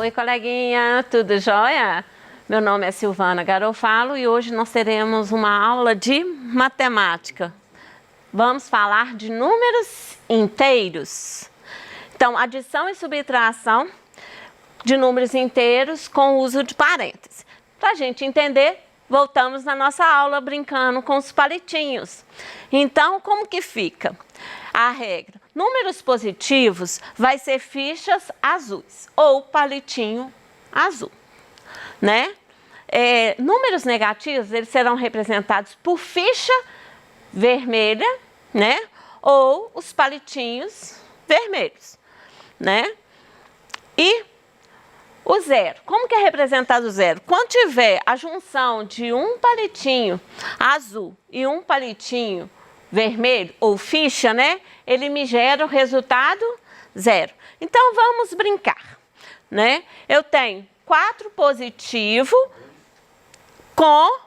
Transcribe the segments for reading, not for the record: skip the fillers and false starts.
Oi, coleguinha, tudo jóia? Meu nome é Silvana Garofalo e hoje nós teremos uma aula de matemática. Vamos falar de números inteiros. Então, adição e subtração de números inteiros com o uso de parênteses. Para a gente entender, voltamos na nossa aula brincando com os palitinhos. Então, como que fica? A regra, números positivos vai ser fichas azuis ou palitinho azul, né? Números negativos, eles serão representados por ficha vermelha, né? Ou os palitinhos vermelhos, né? E o zero, como que é representado o zero? Quando tiver a junção de um palitinho azul e um palitinho vermelho ou ficha, né? Ele me gera o resultado zero. Então, vamos brincar, né? Eu tenho 4 positivo com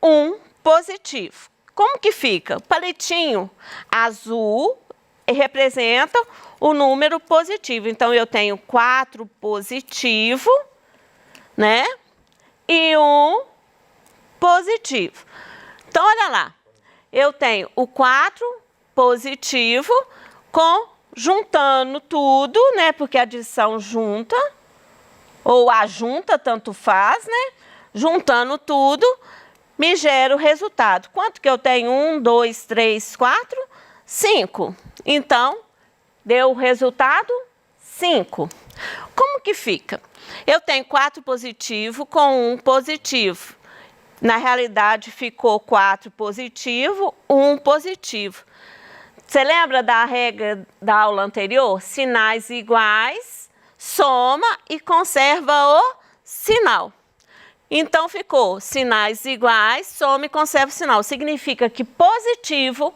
1 positivo. Como que fica? O palitinho azul representa o número positivo. Então, eu tenho 4 positivo, né? E 1 positivo. Então, olha lá. Eu tenho o 4 positivo juntando tudo, né? Porque a adição junta, ou a junta, tanto faz, né? Juntando tudo, me gera o resultado. Quanto que eu tenho? 1, 2, 3, 4, 5. Então, deu o resultado 5. Como que fica? Eu tenho 4 positivo com 1 positivo. Na realidade, ficou 4 positivo, 1 positivo. Você lembra da regra da aula anterior? Sinais iguais, soma e conserva o sinal. Então, ficou sinais iguais, soma e conserva o sinal. Significa que positivo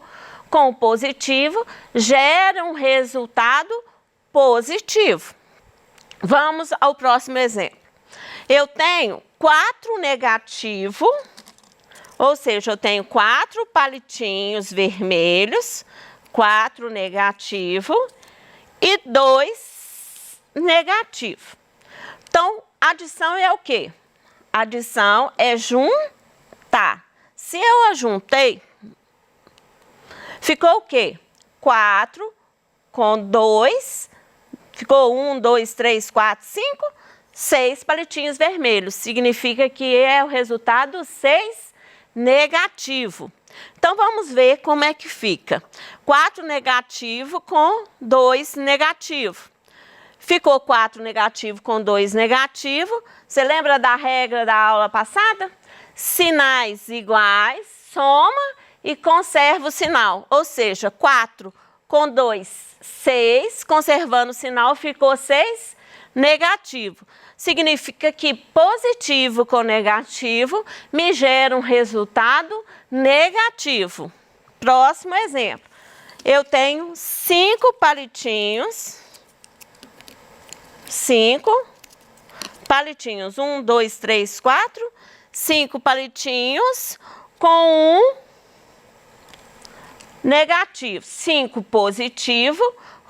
com positivo gera um resultado positivo. Vamos ao próximo exemplo. Eu tenho 4 negativo, ou seja, eu tenho 4 palitinhos vermelhos, 4 negativo e 2 negativo. Então, adição é o quê? Adição é juntar. Se eu ajuntei, ficou o quê? 4 com 2, ficou 1, 2, 3, 4, 5, 6 palitinhos vermelhos. Significa que é o resultado 6 negativo. Então, vamos ver como é que fica. 4 negativo com 2 negativo. Ficou 4 negativo com 2 negativo. Você lembra da regra da aula passada? Sinais iguais, soma e conserva o sinal. Ou seja, 4 com 2, 6. Conservando o sinal, ficou 6 negativo. Significa que positivo com negativo me gera um resultado negativo. Próximo exemplo. Eu tenho 5 palitinhos. 5 palitinhos. 1, 2, 3, 4. 5 palitinhos com 1 negativo. 5 positivo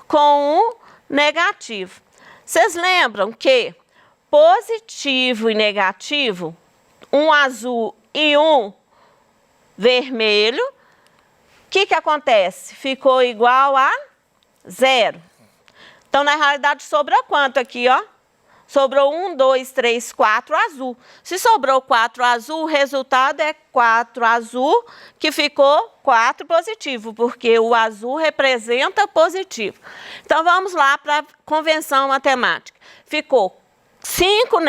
com 1 negativo. Vocês lembram que positivo e negativo, um azul e um vermelho, o que acontece? Ficou igual a 0. Então, na realidade, sobrou quanto aqui, ó? Sobrou 1, 2, 3, 4 azul. Se sobrou 4 azul, o resultado é 4 azul, que ficou 4 positivo, porque o azul representa positivo. Então, vamos lá para a convenção matemática. Ficou 5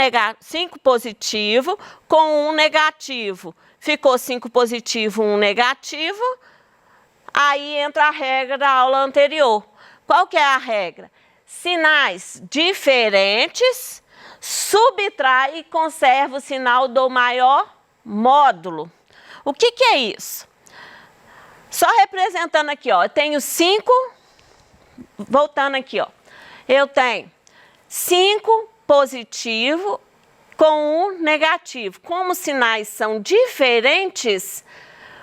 positivo com 1 negativo. Ficou 5 positivo, 1 negativo. Aí entra a regra da aula anterior. Qual que é a regra? Sinais diferentes, subtrai e conserva o sinal do maior módulo. O que é isso? Só representando aqui, ó, eu tenho 5, voltando aqui, ó, eu tenho 5 positivo com 1 negativo. Como os sinais são diferentes,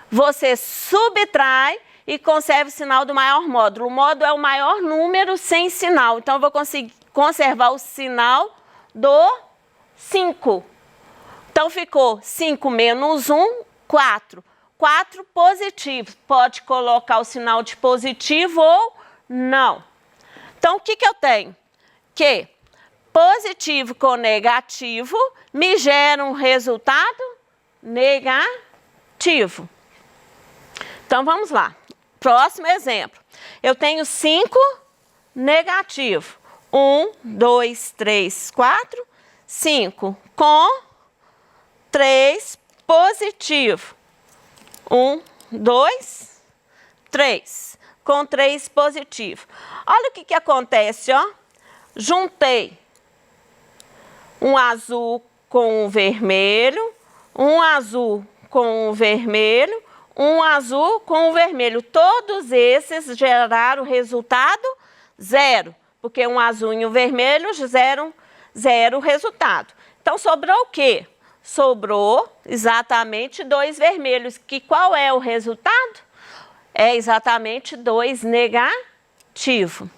você subtrai e conserva o sinal do maior módulo. O módulo é o maior número sem sinal. Então, eu vou conseguir conservar o sinal do 5. Então, ficou 5 menos 1, 4. 4 positivo. Pode colocar o sinal de positivo ou não. Então, o que eu tenho? Que positivo com negativo me gera um resultado negativo. Então, vamos lá. Próximo exemplo. Eu tenho 5 negativo. 1, 2, 3, 4, 5. Com 3 positivo. 1, 2, 3. Com 3 positivo. Olha o que acontece, ó. Juntei um azul com um vermelho, um azul com um vermelho, um azul com um vermelho. Todos esses geraram o resultado 0, porque um azul e um vermelho geram 0 resultado. Então, sobrou o quê? Sobrou exatamente 2 vermelhos. Que qual é o resultado? É exatamente 2 negativo.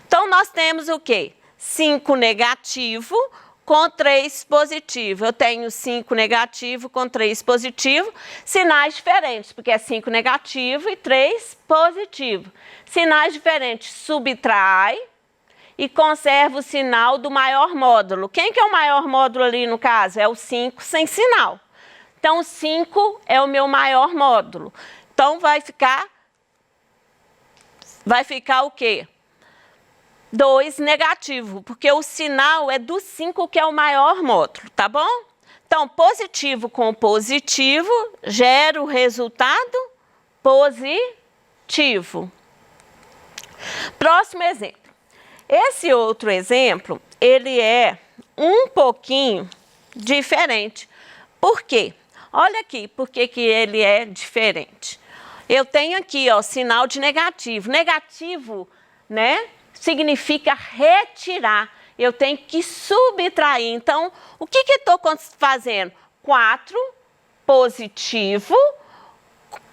Então, nós temos o quê? 5 negativo com 3 positivo. Eu tenho 5 negativo com 3 positivo, sinais diferentes, porque é 5 negativo e 3 positivo. Sinais diferentes, subtrai e conserva o sinal do maior módulo. Quem que é o maior módulo ali no caso? É o 5 sem sinal. Então, o 5 é o meu maior módulo. Então, vai ficar o quê? 2 negativo, porque o sinal é do 5 que é o maior módulo, tá bom? Então, positivo com positivo gera o resultado positivo. Próximo exemplo. Esse outro exemplo, ele é um pouquinho diferente. Por quê? Olha aqui, por que ele é diferente. Eu tenho aqui, ó, sinal de negativo. Negativo, né, significa retirar. Eu tenho que subtrair. Então, o que estou fazendo? 4 positivo,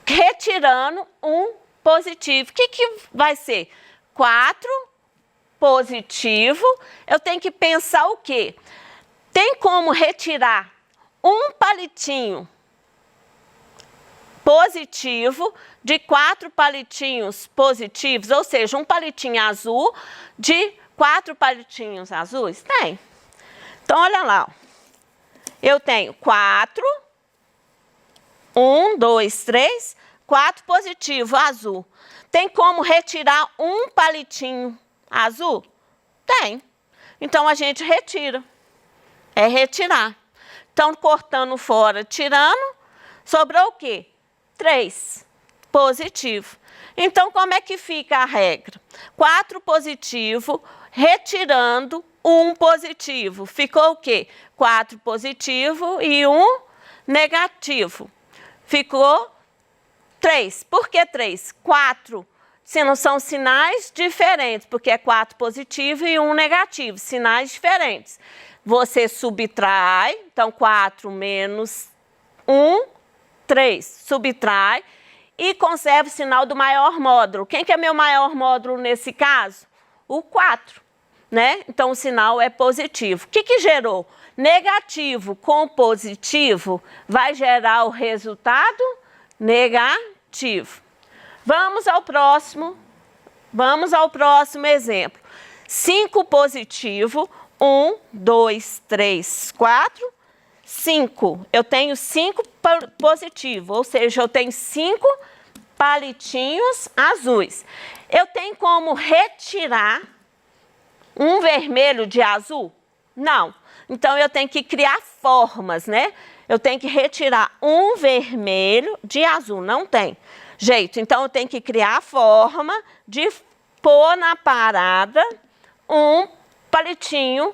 retirando um positivo. O que vai ser? 4 positivo. Eu tenho que pensar o quê? Tem como retirar um palitinho positivo de 4 palitinhos positivos, ou seja, um palitinho azul de 4 palitinhos azuis? Tem. Então, olha lá. Ó. Eu tenho 4, 1, 2, 3, 4 positivo, azul. Tem como retirar um palitinho azul? Tem. Então, a gente retira. É retirar. Então, cortando fora, tirando, sobrou o quê? 3 positivo. Então, como é que fica a regra? 4 positivo, retirando um positivo. Ficou o quê? 4 positivo e 1 negativo. Ficou 3. Por que 3? 4. Se não são sinais diferentes, porque é 4 positivo e 1 negativo. Sinais diferentes. Você subtrai, então 4 menos 1, 3. Subtrai e conserva o sinal do maior módulo. Quem que é meu maior módulo nesse caso? O 4, né? Então, o sinal é positivo. O que gerou? Negativo com positivo vai gerar o resultado negativo. Vamos ao próximo exemplo. 5 positivo, 1, 2, 3, 4, 5. Eu tenho 5 positivo, ou seja, eu tenho 5 palitinhos azuis. Eu tenho como retirar um vermelho de azul? Não. Então, eu tenho que criar formas, né? Eu tenho que retirar um vermelho de azul. Não tem jeito. Então, eu tenho que criar a forma de pôr na parada um palitinho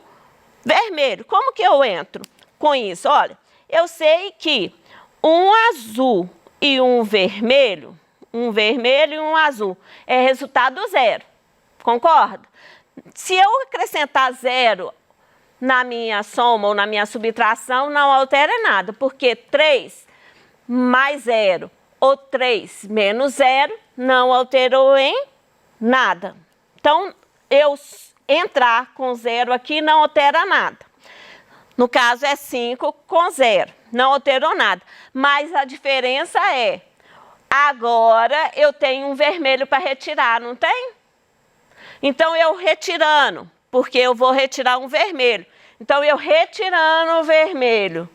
vermelho. Como que eu entro com isso? Olha, eu sei que um azul e um vermelho e um azul, é resultado 0. Concorda? Se eu acrescentar 0 na minha soma ou na minha subtração, não altera nada, porque 3 mais 0 ou 3 menos 0 não alterou em nada. Então, eu entrar com 0 aqui não altera nada. No caso é 5 com 0, não alterou nada. Mas a diferença é, agora eu tenho um vermelho para retirar, não tem? Então eu retirando, porque eu vou retirar um vermelho. Então eu retirando o vermelho.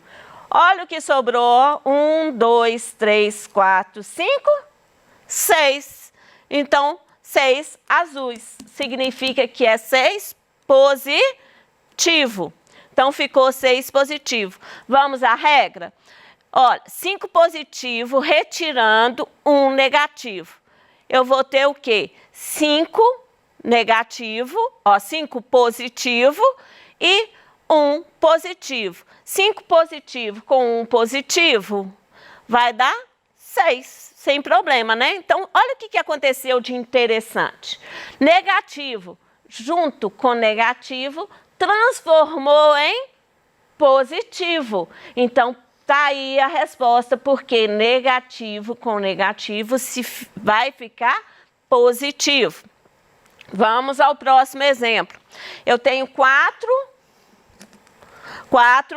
Olha o que sobrou, 1, 2, 3, 4, 5, 6. Então 6 azuis, significa que é 6 positivo. Então, ficou 6 positivo. Vamos à regra? Olha, 5 positivo, retirando 1 negativo. Eu vou ter o quê? 5 negativo, ó, 5 positivo e 1 positivo. 5 positivo com 1 positivo vai dar 6, sem problema, né? Então, olha o que aconteceu de interessante. Negativo junto com negativo transformou em positivo. Então, tá aí a resposta, porque negativo com negativo vai ficar positivo. Vamos ao próximo exemplo. Eu tenho 4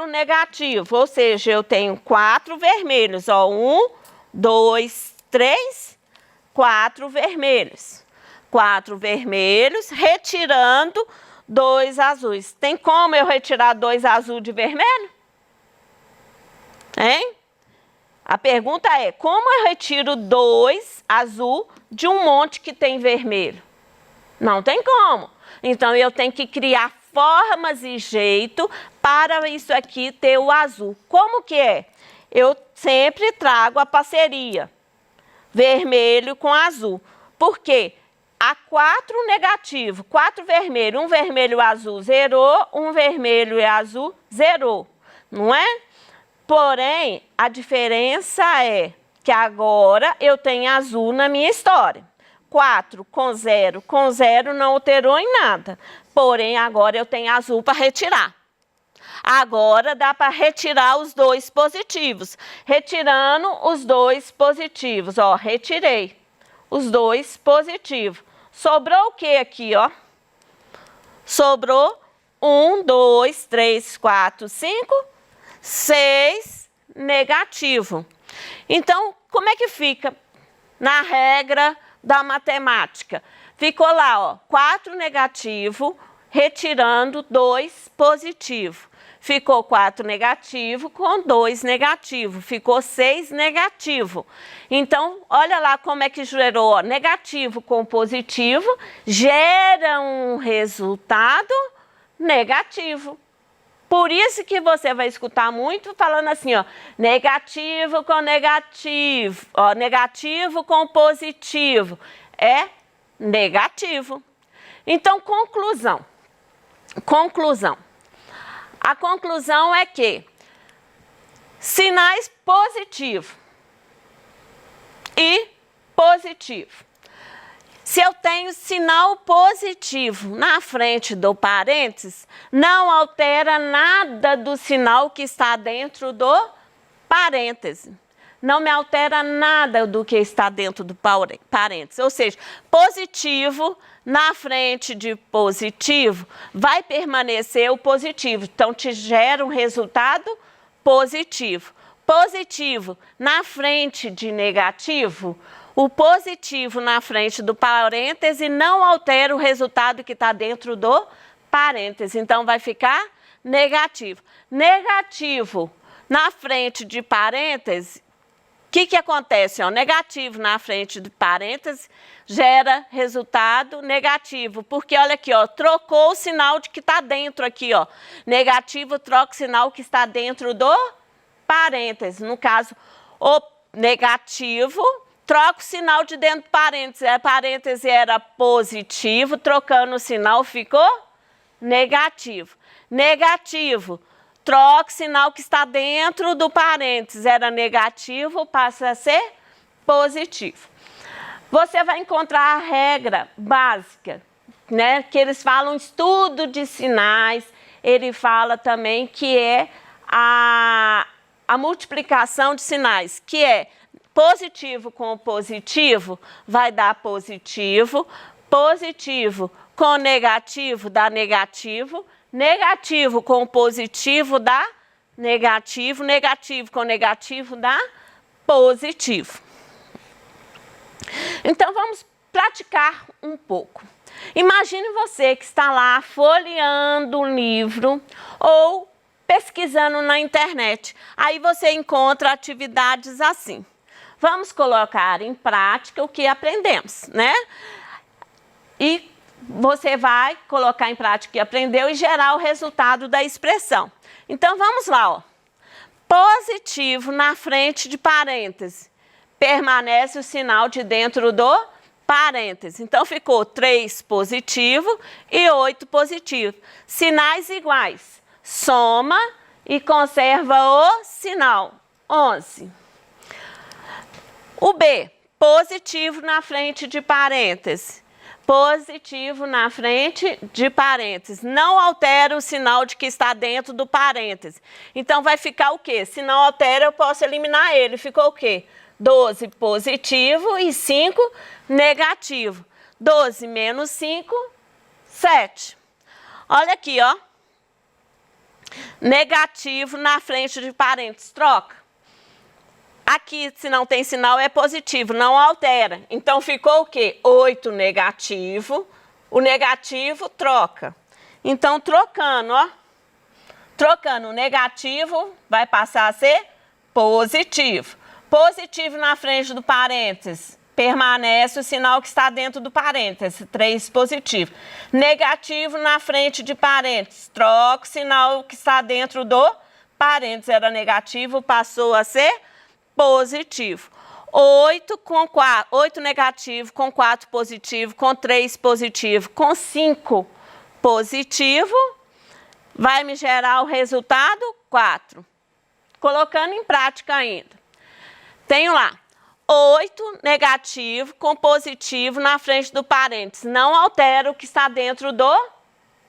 negativos, ou seja, eu tenho 4 vermelhos. Ó, 1, 2, 3, 4 vermelhos. 4 vermelhos, retirando 2 azuis. Tem como eu retirar 2 azuis de vermelho? Hein? A pergunta é, como eu retiro 2 azul de um monte que tem vermelho? Não tem como. Então, eu tenho que criar formas e jeito para isso aqui ter o azul. Como que é? Eu sempre trago a parceria, vermelho com azul. Por quê? Há 4 negativos, 4 vermelhos, um vermelho azul zerou, um vermelho e azul zerou, não é? Porém, a diferença é que agora eu tenho azul na minha história. 4 com 0 não alterou em nada. Porém, agora eu tenho azul para retirar. Agora dá para retirar os 2 positivos. Retirando os 2 positivos, ó, retirei os 2 positivos. Sobrou o que aqui, ó? Sobrou 1, 2, 3, 4, 5, 6 negativo. Então, como é que fica na regra da matemática? Ficou lá, ó, 4 negativo, retirando 2 positivo. Ficou 4 negativo com 2 negativo. Ficou 6 negativo. Então, olha lá como é que gerou, ó, negativo com positivo, gera um resultado negativo. Por isso que você vai escutar muito falando assim, ó, negativo com negativo, ó, negativo com positivo. É negativo. Então, conclusão. A conclusão é que sinais positivo e positivo. Se eu tenho sinal positivo na frente do parênteses, não altera nada do sinal que está dentro do parêntese. Não me altera nada do que está dentro do parênteses. Ou seja, positivo na frente de positivo vai permanecer o positivo. Então, te gera um resultado positivo. Positivo na frente de negativo, o positivo na frente do parêntese não altera o resultado que está dentro do parêntese. Então, vai ficar negativo. Negativo na frente de parêntese, o que acontece? Ó, negativo na frente de parêntese gera resultado negativo. Porque, olha aqui, ó, trocou o sinal de que está dentro aqui, ó. Negativo troca o sinal que está dentro do parêntese. No caso, o negativo troca o sinal de dentro do parêntese. A parêntese era positivo, trocando o sinal ficou negativo. Negativo, troca o sinal que está dentro do parênteses. Era negativo, passa a ser positivo. Você vai encontrar a regra básica, né? Que eles falam estudo de sinais. Ele fala também que é a multiplicação de sinais, que é positivo com positivo vai dar positivo, positivo com negativo dá negativo, negativo com positivo dá negativo, negativo com negativo dá positivo. Então, vamos praticar um pouco. Imagine você que está lá folheando um livro ou pesquisando na internet. Aí você encontra atividades assim. Vamos colocar em prática o que aprendemos, né? E você vai colocar em prática o que aprendeu e gerar o resultado da expressão. Então, vamos lá, ó. Positivo na frente de parênteses. Permanece o sinal de dentro do parênteses. Então, ficou 3 positivo e 8 positivo. Sinais iguais. Soma e conserva o sinal. 11. O B, positivo na frente de parênteses. Positivo na frente de parênteses. Não altera o sinal de que está dentro do parênteses. Então, vai ficar o quê? Se não altera, eu posso eliminar ele. Ficou o quê? 12 positivo e 5 negativo. 12 menos 5, 7. Olha aqui, ó. Negativo na frente de parênteses. Troca. Aqui, se não tem sinal, é positivo, não altera. Então, ficou o quê? 8 negativo. O negativo troca. Então, trocando, ó. Trocando o negativo, vai passar a ser positivo. Positivo na frente do parênteses. Permanece o sinal que está dentro do parênteses. 3 positivo. Negativo na frente de parênteses. Troca o sinal que está dentro do parênteses. Era negativo, passou a ser positivo. 8 negativo, com 4 positivo, com 3 positivo, com 5 positivo, vai me gerar o resultado 4. Colocando em prática ainda. Tenho lá 8 negativo com positivo na frente do parênteses. Não altera o que está dentro do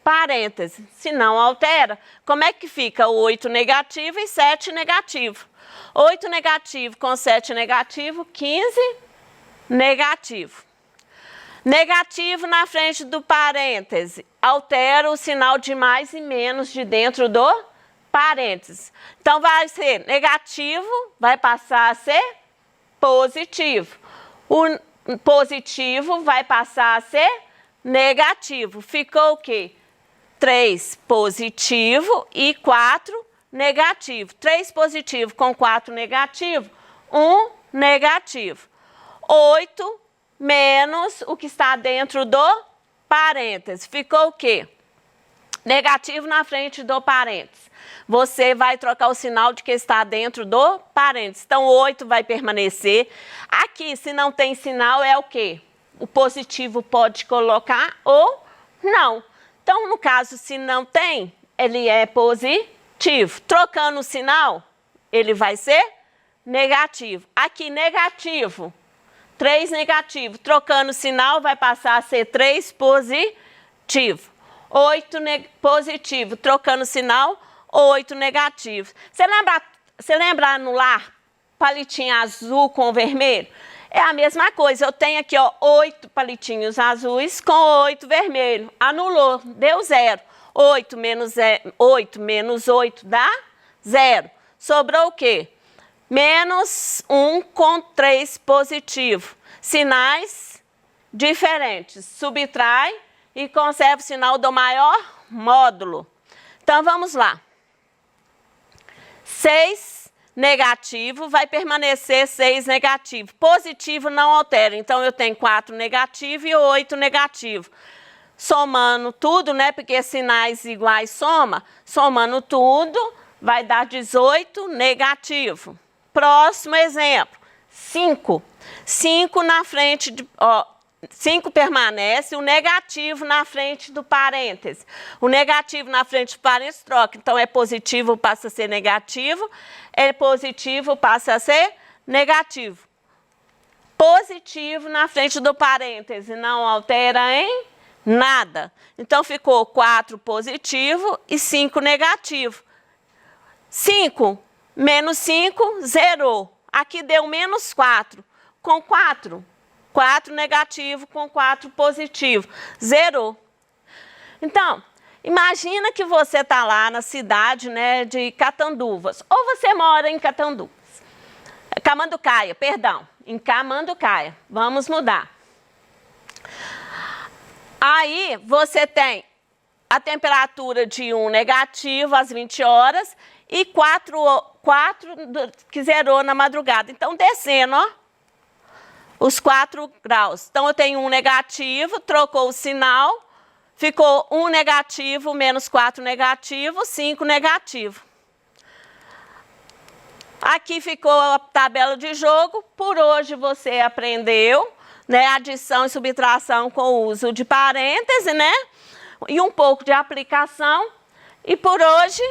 parênteses. Se não altera, como é que fica? 8 negativo e 7 negativo. 8 negativo com 7 negativo, 15 negativo. Negativo na frente do parêntese. Altera o sinal de mais e menos de dentro do parênteses. Então, vai ser negativo, vai passar a ser positivo. O positivo vai passar a ser negativo. Ficou o quê? 3 positivo e 4 negativo. 3 positivo com 4 negativo, 1 negativo. 8 menos o que está dentro do parênteses. Ficou o quê? Negativo na frente do parênteses. Você vai trocar o sinal de que está dentro do parênteses. Então, 8 vai permanecer. Aqui, se não tem sinal, é o quê? O positivo pode colocar ou não. Então, no caso, se não tem, ele é positivo. Trocando o sinal, ele vai ser negativo. Aqui, negativo. 3 negativo. Trocando o sinal, vai passar a ser 3 positivo. 8 positivo. Trocando o sinal, 8 negativo. Você lembra anular palitinho azul com vermelho? É a mesma coisa. Eu tenho aqui, ó, 8 palitinhos azuis com 8 vermelhos. Anulou, deu 0. 8 menos 8 dá 0. Sobrou o quê? Menos 1 com 3 positivo. Sinais diferentes. Subtrai e conserva o sinal do maior módulo. Então, vamos lá. 6 negativo vai permanecer 6 negativo. Positivo não altera. Então, eu tenho 4 negativo e 8 negativo. Somando tudo, né? Porque sinais iguais soma. Somando tudo, vai dar 18 negativo. Próximo exemplo. 5. 5 na frente de... 5 permanece, o negativo na frente do parêntese. O negativo na frente do parêntese troca. Então, é positivo, passa a ser negativo. É positivo, passa a ser negativo. Positivo na frente do parêntese. Não altera em nada. Então, ficou 4 positivo e 5 negativo. 5 menos 5, zerou. Aqui deu menos 4. Com 4 negativo com 4 positivo. Zerou. Então, Imagina que você está lá na cidade, né, de Catanduvas, ou você mora em Camanducaia, perdão, em Camanducaia. Vamos mudar. Aí você tem a temperatura de 1 negativo às 20 horas e 4 que zerou na madrugada. Então, descendo, ó, os 4 graus. Então, eu tenho 1 negativo, trocou o sinal, ficou 1 negativo menos 4 negativo, 5 negativo. Aqui ficou a tabela de jogo. Por hoje você aprendeu, né, adição e subtração com o uso de parêntese, né? E um pouco de aplicação. E por hoje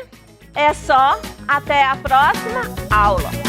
é só. Até a próxima aula.